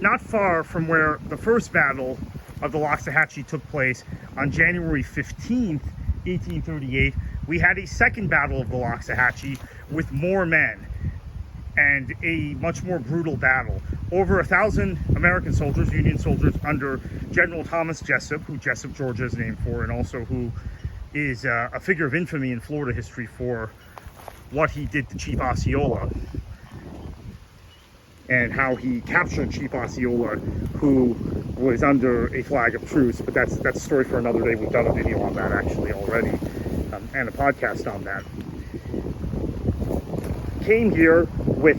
not far from where the first battle of the Loxahatchee took place on January 15th, 1838, we had a second battle of the Loxahatchee with more men and a much more brutal battle. Over 1,000 American soldiers, Union soldiers, under General Thomas Jesup, who Jesup, Georgia is named for, and also who is a figure of infamy in Florida history for what he did to Chief Osceola and how he captured Chief Osceola, who was under a flag of truce. But that's a story for another day. We've done a video on that actually already, and a podcast on that. Came here with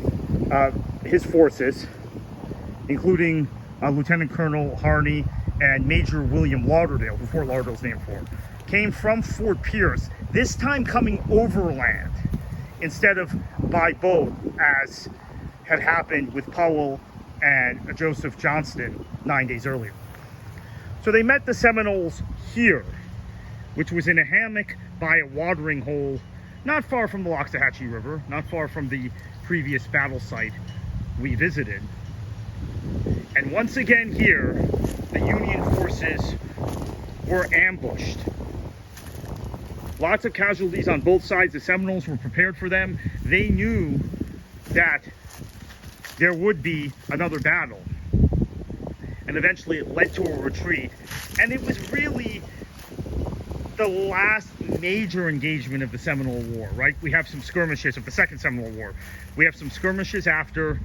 his forces, including Lieutenant Colonel Harney and Major William Lauderdale, who Fort Lauderdale's named for. Came from Fort Pierce, this time coming overland instead of by boat, as had happened with Powell and Joseph Johnston 9 days earlier. So they met the Seminoles here, which was in a hammock by a watering hole not far from the Loxahatchee River, not far from the previous battle site we visited. And once again here, the Union forces were ambushed. Lots of casualties on both sides. The Seminoles were prepared for them. They knew that there would be another battle. And eventually it led to a retreat. And it was really the last major engagement of the Seminole War, right? We have some skirmishes of the Second Seminole War. We have some skirmishes after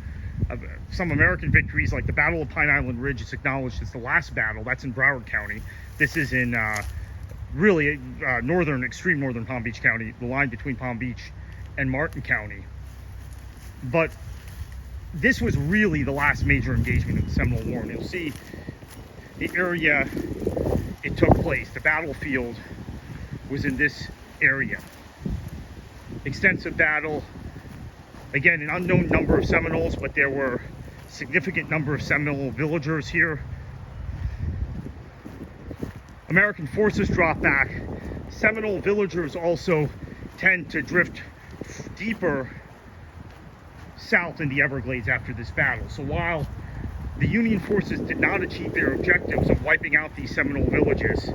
some American victories, like the Battle of Pine Island Ridge. It's acknowledged as the last battle. That's in Broward County. This is in really extreme northern Palm Beach County, the line between Palm Beach and Martin County. But this was really the last major engagement of the Seminole War. And you'll see the area it took place. The battlefield was in this area. Extensive battle. Again, an unknown number of Seminoles, but there were a significant number of Seminole villagers here. American forces dropped back. Seminole villagers also tend to drift deeper south in the Everglades after this battle. So while the Union forces did not achieve their objectives of wiping out these Seminole villages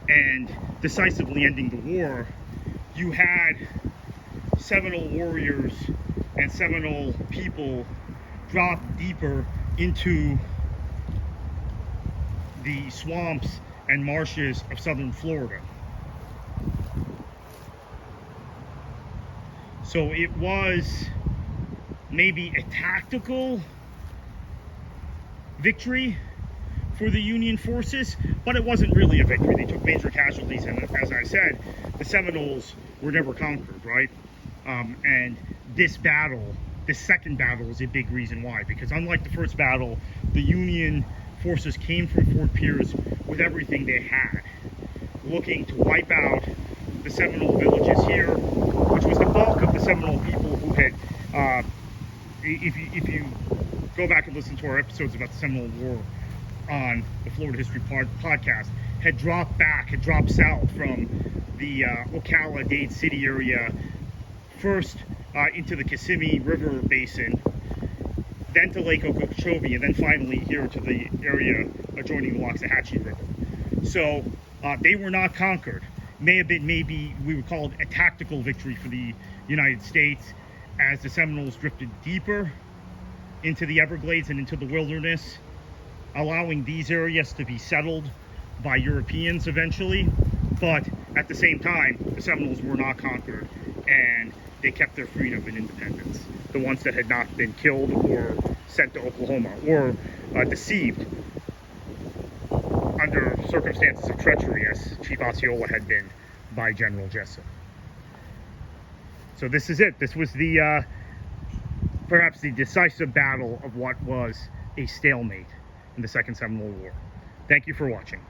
and decisively ending the war, you had Seminole warriors and Seminole people drop deeper into the swamps and marshes of southern Florida. So it was maybe a tactical victory for the Union forces, but it wasn't really a victory. They took major casualties, and as I said, the Seminoles were never conquered, right? And this battle, this second battle, is a big reason why, because unlike the first battle, the Union forces came from Fort Pierce with everything they had, looking to wipe out the Seminole villages here, which was the bulk of the Seminole people who had, if you go back and listen to our episodes about the Seminole War on the Florida History podcast, had dropped south from the Ocala, Dade City area, first into the Kissimmee River Basin, then to Lake Okeechobee, and then finally here to the area adjoining the Loxahatchee River. So they were not conquered. May have been, maybe we would call it a tactical victory for the United States, as the Seminoles drifted deeper into the Everglades and into the wilderness, allowing these areas to be settled by Europeans eventually. But at the same time, the Seminoles were not conquered, and they kept their freedom and independence. The ones that had not been killed or sent to Oklahoma or deceived under circumstances of treachery, as Chief Osceola had been by General Jesup. So this is it. This was the perhaps the decisive battle of what was a stalemate in the Second Seminole War. Thank you for watching.